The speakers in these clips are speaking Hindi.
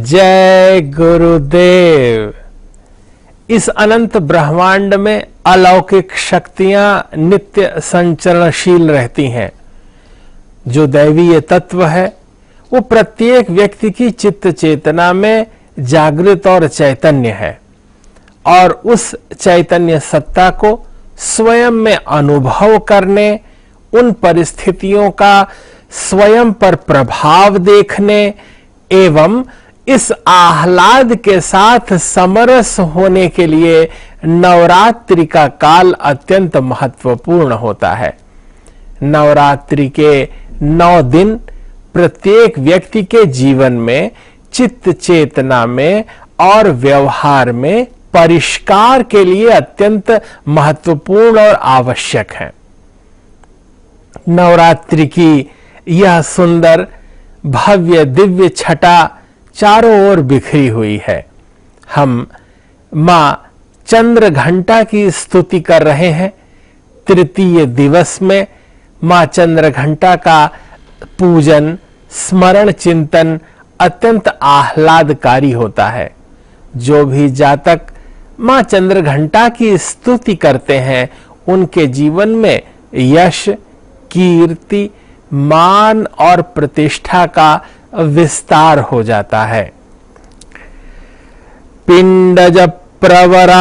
जय गुरुदेव। इस अनंत ब्रह्मांड में अलौकिक शक्तियां नित्य संचरणशील रहती हैं। जो दैवीय तत्व है वो प्रत्येक व्यक्ति की चित्त चेतना में जागृत और चैतन्य है और उस चैतन्य सत्ता को स्वयं में अनुभव करने, उन परिस्थितियों का स्वयं पर प्रभाव देखने एवं इस आह्लाद के साथ समरस होने के लिए नवरात्रि का काल अत्यंत महत्वपूर्ण होता है। नवरात्रि के 9 दिन प्रत्येक व्यक्ति के जीवन में, चित्त चेतना में और व्यवहार में परिष्कार के लिए अत्यंत महत्वपूर्ण और आवश्यक है। नवरात्रि की यह सुंदर भव्य दिव्य छटा चारों ओर बिखरी हुई है। हम मां चंद्र घंटा की स्तुति कर रहे हैं। तृतीय दिवस में मां चंद्र घंटा का पूजन, स्मरण, चिंतन अत्यंत आह्लादकारी होता है। जो भी जातक मां चंद्र घंटा की स्तुति करते हैं उनके जीवन में यश, कीर्ति, मान और प्रतिष्ठा का विस्तार हो जाता है। पिंडज प्रवरारूढ़ा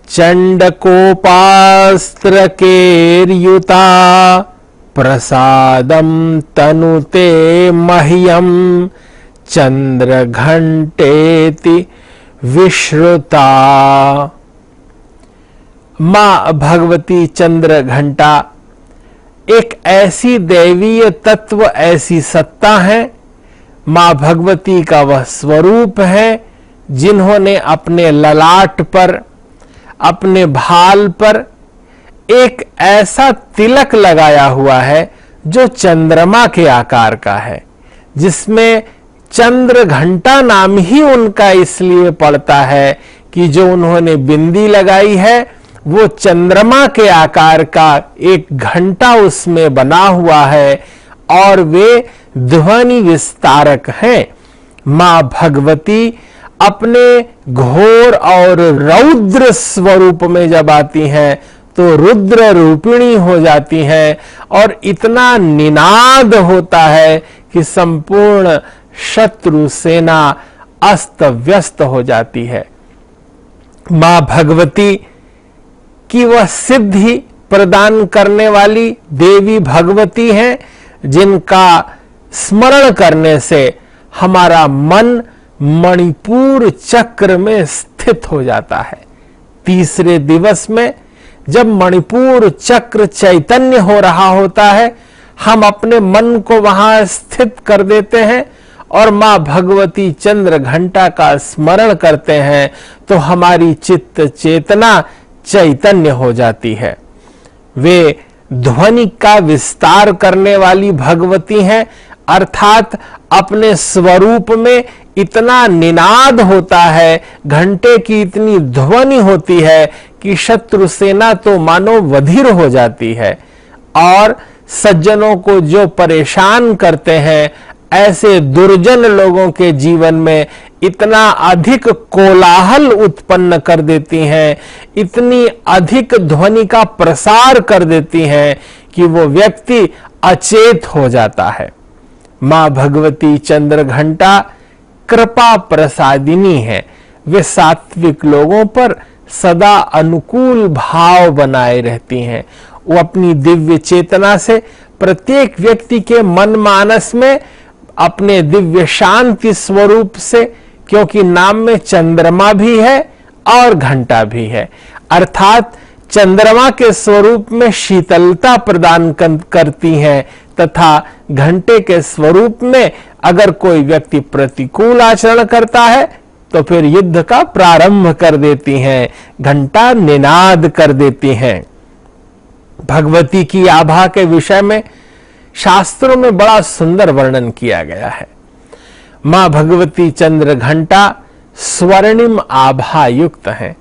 चंडकोपास्त्र केर्युता प्रसादम तनुते मह्यम चंद्र घंटेति विश्रुता। मां भगवती चंद्र घंटा एक ऐसी दैवीय तत्व, ऐसी सत्ता है। मां भगवती का वह स्वरूप है जिन्होंने अपने ललाट पर, अपने भाल पर एक ऐसा तिलक लगाया हुआ है जो चंद्रमा के आकार का है, जिसमें चंद्र घंटा नाम ही उनका इसलिए पड़ता है कि जो उन्होंने बिंदी लगाई है वो चंद्रमा के आकार का एक घंटा उसमें बना हुआ है और वे ध्वनि विस्तारक हैं। मां भगवती अपने घोर और रौद्र स्वरूप में जब आती हैं तो रुद्र रूपिणी हो जाती हैं और इतना निनाद होता है कि संपूर्ण शत्रु सेना अस्त व्यस्त हो जाती है। मां भगवती कि वह सिद्धि प्रदान करने वाली देवी भगवती हैं, जिनका स्मरण करने से हमारा मन मणिपुर चक्र में स्थित हो जाता है। तीसरे दिवस में जब मणिपुर चक्र चैतन्य हो रहा होता है, हम अपने मन को वहां स्थित कर देते हैं और मां भगवती चंद्र घंटा का स्मरण करते हैं तो हमारी चित्त चेतना चैतन्य हो जाती है। वे ध्वनि का विस्तार करने वाली भगवती हैं, अर्थात अपने स्वरूप में इतना निनाद होता है, घंटे की इतनी ध्वनि होती है कि शत्रु सेना तो मानो वधिर हो जाती है और सज्जनों को जो परेशान करते हैं ऐसे दुर्जन लोगों के जीवन में इतना अधिक कोलाहल उत्पन्न कर देती हैं, इतनी अधिक ध्वनि का प्रसार कर देती हैं कि वो व्यक्ति अचेत हो जाता है। मां भगवती चंद्र घंटा कृपा प्रसादिनी है। वे सात्विक लोगों पर सदा अनुकूल भाव बनाए रहती हैं। वो अपनी दिव्य चेतना से प्रत्येक व्यक्ति के मन मानस में अपने दिव्य शांति स्वरूप से, क्योंकि नाम में चंद्रमा भी है और घंटा भी है, अर्थात चंद्रमा के स्वरूप में शीतलता प्रदान करती हैं तथा घंटे के स्वरूप में अगर कोई व्यक्ति प्रतिकूल आचरण करता है तो फिर युद्ध का प्रारंभ कर देती हैं, घंटा निनाद कर देती हैं। भगवती की आभा के विषय में शास्त्रों में बड़ा सुंदर वर्णन किया गया है। मां भगवती चंद्र घंटा स्वर्णिम आभा युक्त हैं।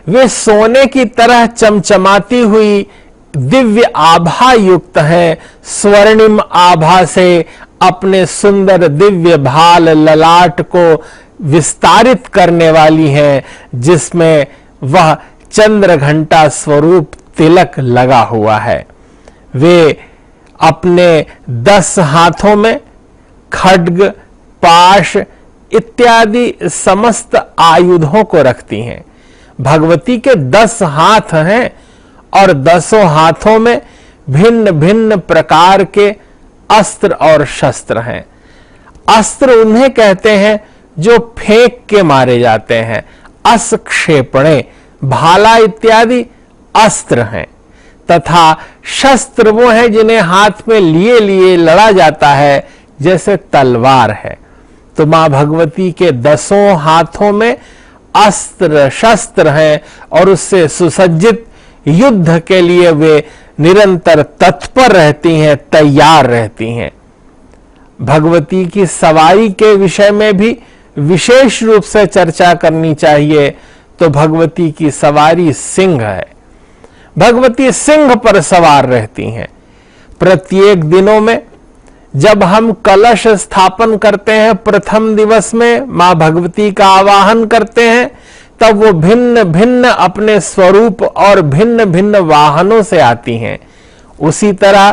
वे सोने की तरह चमचमाती हुई दिव्य आभा युक्त हैं। स्वर्णिम आभा से अपने सुंदर दिव्य भाल ललाट को विस्तारित करने वाली हैं, जिसमें वह चंद्र घंटा स्वरूप तिलक लगा हुआ है। वे अपने 10 हाथों में खड्ग, पाश इत्यादि समस्त आयुधों को रखती हैं। भगवती के 10 हाथ हैं और 10 हाथों में भिन्न भिन्न प्रकार के अस्त्र और शस्त्र हैं। अस्त्र उन्हें कहते हैं जो फेंक के मारे जाते हैं, अस्क्षेपणे, भाला इत्यादि अस्त्र हैं, तथा शस्त्र वो हैं जिन्हें हाथ में लिए लिए लड़ा जाता है, जैसे तलवार है। तो मां भगवती के 10 हाथों में अस्त्र शस्त्र हैं और उससे सुसज्जित युद्ध के लिए वे निरंतर तत्पर रहती हैं, तैयार रहती हैं। भगवती की सवारी के विषय में भी विशेष रूप से चर्चा करनी चाहिए। तो भगवती की सवारी सिंह है। भगवती सिंह पर सवार रहती हैं। प्रत्येक दिनों में जब हम कलश स्थापन करते हैं, प्रथम दिवस में मां भगवती का आवाहन करते हैं, तब वो भिन्न भिन्न अपने स्वरूप और भिन्न भिन्न वाहनों से आती हैं। उसी तरह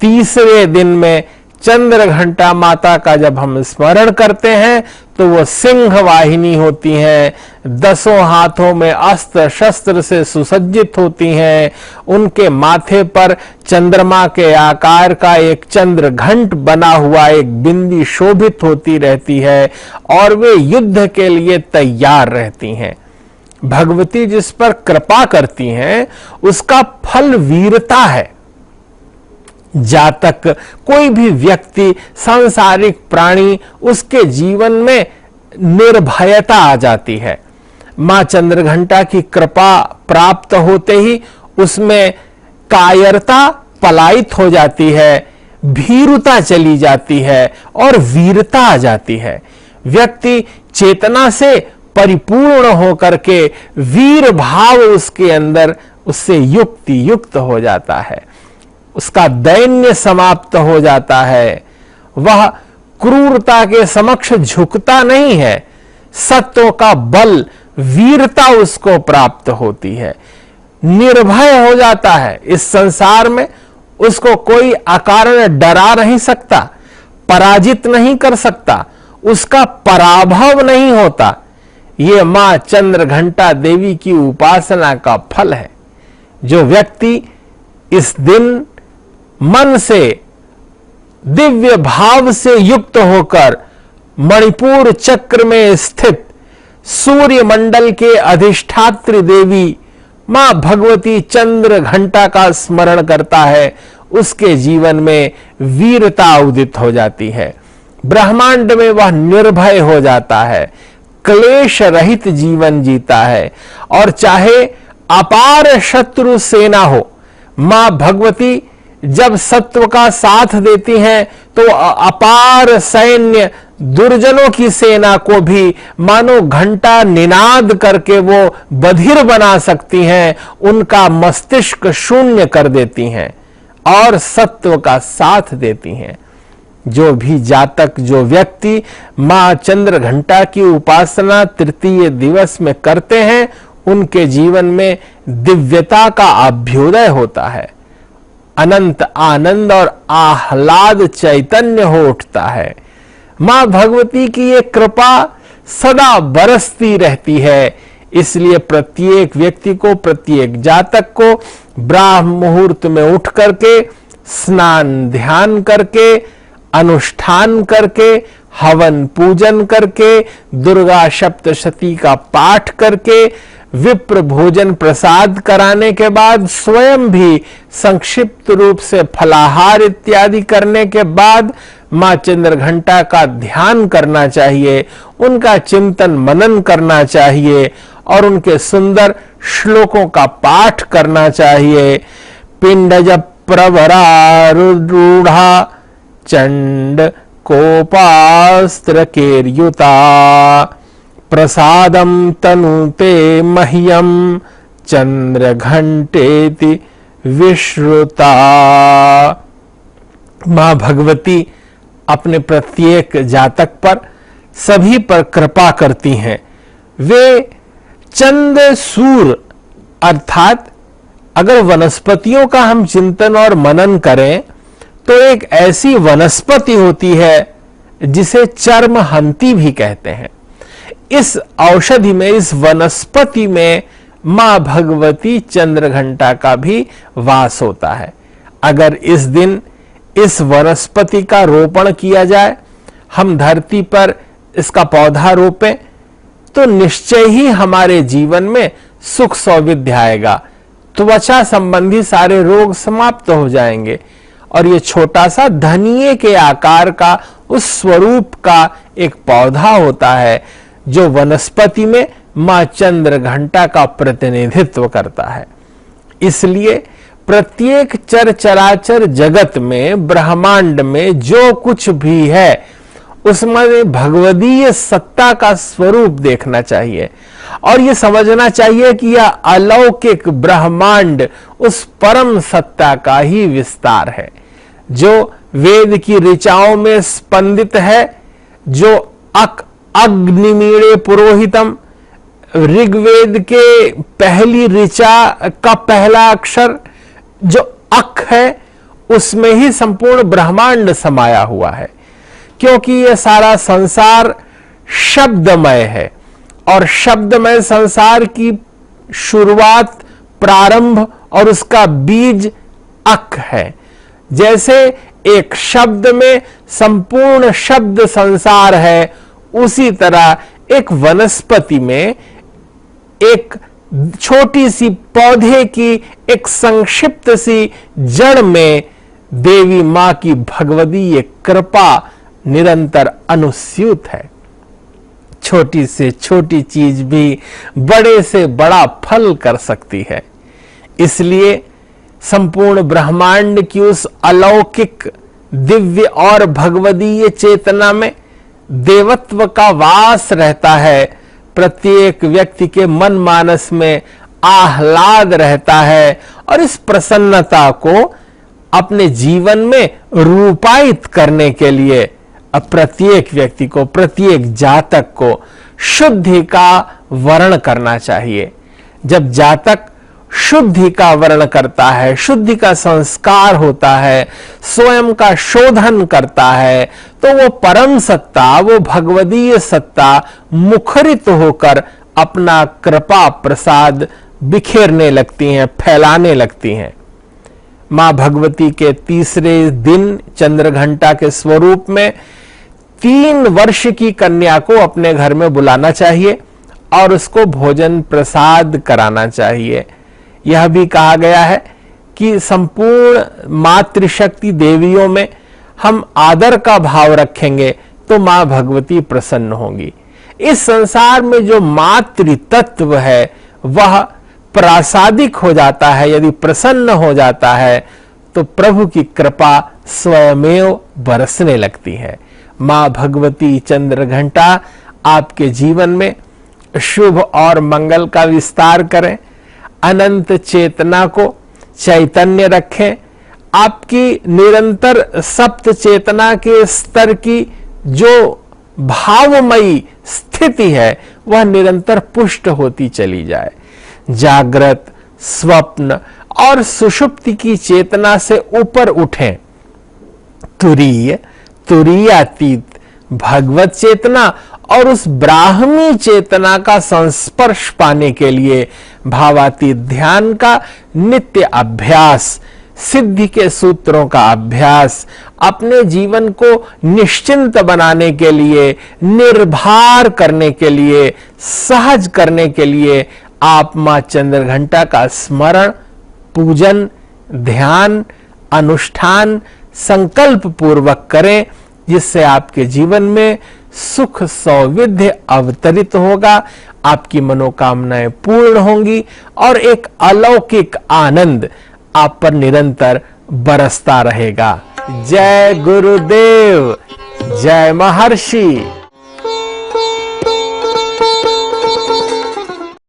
तीसरे दिन में चंद्र घंटा माता का जब हम स्मरण करते हैं तो वो सिंह वाहिनी होती हैं, 10 हाथों में अस्त्र शस्त्र से सुसज्जित होती हैं। उनके माथे पर चंद्रमा के आकार का एक चंद्र घंट बना हुआ एक बिंदी शोभित होती रहती है और वे युद्ध के लिए तैयार रहती हैं। भगवती जिस पर कृपा करती हैं उसका फल वीरता है। जातक कोई भी व्यक्ति, सांसारिक प्राणी, उसके जीवन में निर्भयता आ जाती है। मां चंद्रघंटा की कृपा प्राप्त होते ही उसमें कायरता पलायित हो जाती है, भीरुता चली जाती है और वीरता आ जाती है। व्यक्ति चेतना से परिपूर्ण होकर के वीर भाव उसके अंदर उससे युक्त हो जाता है। उसका दैन्य समाप्त हो जाता है। वह क्रूरता के समक्ष झुकता नहीं है। सत्व का बल, वीरता उसको प्राप्त होती है। निर्भय हो जाता है। इस संसार में उसको कोई अकारण डरा नहीं सकता, पराजित नहीं कर सकता, उसका पराभव नहीं होता। ये मां चंद्रघंटा देवी की उपासना का फल है। जो व्यक्ति इस दिन मन से दिव्य भाव से युक्त होकर मणिपुर चक्र में स्थित सूर्य मंडल के अधिष्ठात्री देवी मां भगवती चंद्र घंटा का स्मरण करता है, उसके जीवन में वीरता उदित हो जाती है। ब्रह्मांड में वह निर्भय हो जाता है, क्लेश रहित जीवन जीता है। और चाहे अपार शत्रु सेना हो, मां भगवती जब सत्व का साथ देती हैं तो अपार सैन्य दुर्जनों की सेना को भी मानो घंटा निनाद करके वो बधिर बना सकती हैं, उनका मस्तिष्क शून्य कर देती हैं और सत्व का साथ देती हैं। जो भी जातक, जो व्यक्ति मां चंद्र घंटा की उपासना तृतीय दिवस में करते हैं, उनके जीवन में दिव्यता का अभ्युदय होता है। अनंत आनंद और आह्लाद चैतन्य हो उठता है। मां भगवती की ये कृपा सदा बरसती रहती है। इसलिए प्रत्येक व्यक्ति को, प्रत्येक जातक को ब्राह्म मुहूर्त में उठ करके, स्नान ध्यान करके, अनुष्ठान करके, हवन पूजन करके, दुर्गा सप्तशती का पाठ करके, विप्र भोजन प्रसाद कराने के बाद स्वयं भी संक्षिप्त रूप से फलाहार इत्यादि करने के बाद मां चंद्रघंटा का ध्यान करना चाहिए, उनका चिंतन मनन करना चाहिए और उनके सुंदर श्लोकों का पाठ करना चाहिए। पिंडज प्रवरारूढ़ा चंड कोपास्त्र केर्युता प्रसादम तनुते मह्यम चंद्र घंटेति विश्रुता। मां भगवती अपने प्रत्येक जातक पर, सभी पर कृपा करती हैं। वे चंद सूर अर्थात अगर वनस्पतियों का हम चिंतन और मनन करें तो एक ऐसी वनस्पति होती है जिसे चर्महंती भी कहते हैं। इस औषधि में, इस वनस्पति में मां भगवती चंद्रघंटा का भी वास होता है। अगर इस दिन इस वनस्पति का रोपण किया जाए, हम धरती पर इसका पौधा रोपें, तो निश्चय ही हमारे जीवन में सुख सौविध्य आएगा। त्वचा संबंधी सारे रोग समाप्त हो जाएंगे और ये छोटा सा धनिये के आकार का उस स्वरूप का एक पौधा होता है जो वनस्पति में मां चंद्रघंटा का प्रतिनिधित्व करता है। इसलिए प्रत्येक चराचर जगत में, ब्रह्मांड में जो कुछ भी है उसमें भगवदीय सत्ता का स्वरूप देखना चाहिए और यह समझना चाहिए कि यह अलौकिक ब्रह्मांड उस परम सत्ता का ही विस्तार है जो वेद की ऋचाओं में स्पंदित है, जो अग्निमीणे पुरोहितम, ऋग्वेद के पहली ऋचा का पहला अक्षर जो अक है, उसमें ही संपूर्ण ब्रह्मांड समाया हुआ है। क्योंकि यह सारा संसार शब्दमय है और शब्दमय संसार की शुरुआत, प्रारंभ और उसका बीज अक है। जैसे एक शब्द में संपूर्ण शब्द संसार है, उसी तरह एक वनस्पति में, एक छोटी सी पौधे की एक संक्षिप्त सी जड़ में देवी मां की भगवदीय कृपा निरंतर अनुस्यूत है। छोटी से छोटी चीज भी बड़े से बड़ा फल कर सकती है। इसलिए संपूर्ण ब्रह्मांड की उस अलौकिक दिव्य और भगवदीय चेतना में देवत्व का वास रहता है। प्रत्येक व्यक्ति के मन मानस में आह्लाद रहता है और इस प्रसन्नता को अपने जीवन में रूपायित करने के लिए प्रत्येक व्यक्ति को, प्रत्येक जातक को शुद्धि का वर्ण करना चाहिए। जब जातक शुद्धि का वर्ण करता है, शुद्धि का संस्कार होता है, स्वयं का शोधन करता है, तो वो परम सत्ता, वो भगवदीय सत्ता मुखरित होकर अपना कृपा प्रसाद बिखेरने लगती हैं, फैलाने लगती हैं। मां भगवती के तीसरे दिन चंद्रघंटा के स्वरूप में 3 वर्ष की कन्या को अपने घर में बुलाना चाहिए और उसको भोजन प्रसाद कराना चाहिए। यह भी कहा गया है कि संपूर्ण मातृशक्ति देवियों में हम आदर का भाव रखेंगे तो मां भगवती प्रसन्न होंगी। इस संसार में जो मातृ तत्व है वह प्रासादिक हो जाता है। यदि प्रसन्न हो जाता है तो प्रभु की कृपा स्वयमेव बरसने लगती है। मां भगवती चंद्रघंटा आपके जीवन में शुभ और मंगल का विस्तार करें, अनंत चेतना को चैतन्य रखें, आपकी निरंतर सप्त चेतना के स्तर की जो भावमयी स्थिति है वह निरंतर पुष्ट होती चली जाए। जागृत, स्वप्न और सुषुप्ति की चेतना से ऊपर उठें। तुरीय, तुरीयातीत भगवत चेतना और उस ब्राह्मी चेतना का संस्पर्श पाने के लिए भावातीत ध्यान का नित्य अभ्यास, सिद्धि के सूत्रों का अभ्यास, अपने जीवन को निश्चिंत बनाने के लिए, निर्भर करने के लिए, सहज करने के लिए आप मां चंद्रघंटा का स्मरण, पूजन, ध्यान, अनुष्ठान संकल्प पूर्वक करें, जिससे आपके जीवन में सुख सौविध्य अवतरित होगा, आपकी मनोकामनाएं पूर्ण होंगी और एक अलौकिक आनंद आप पर निरंतर बरसता रहेगा। जय गुरुदेव, जय महर्षि।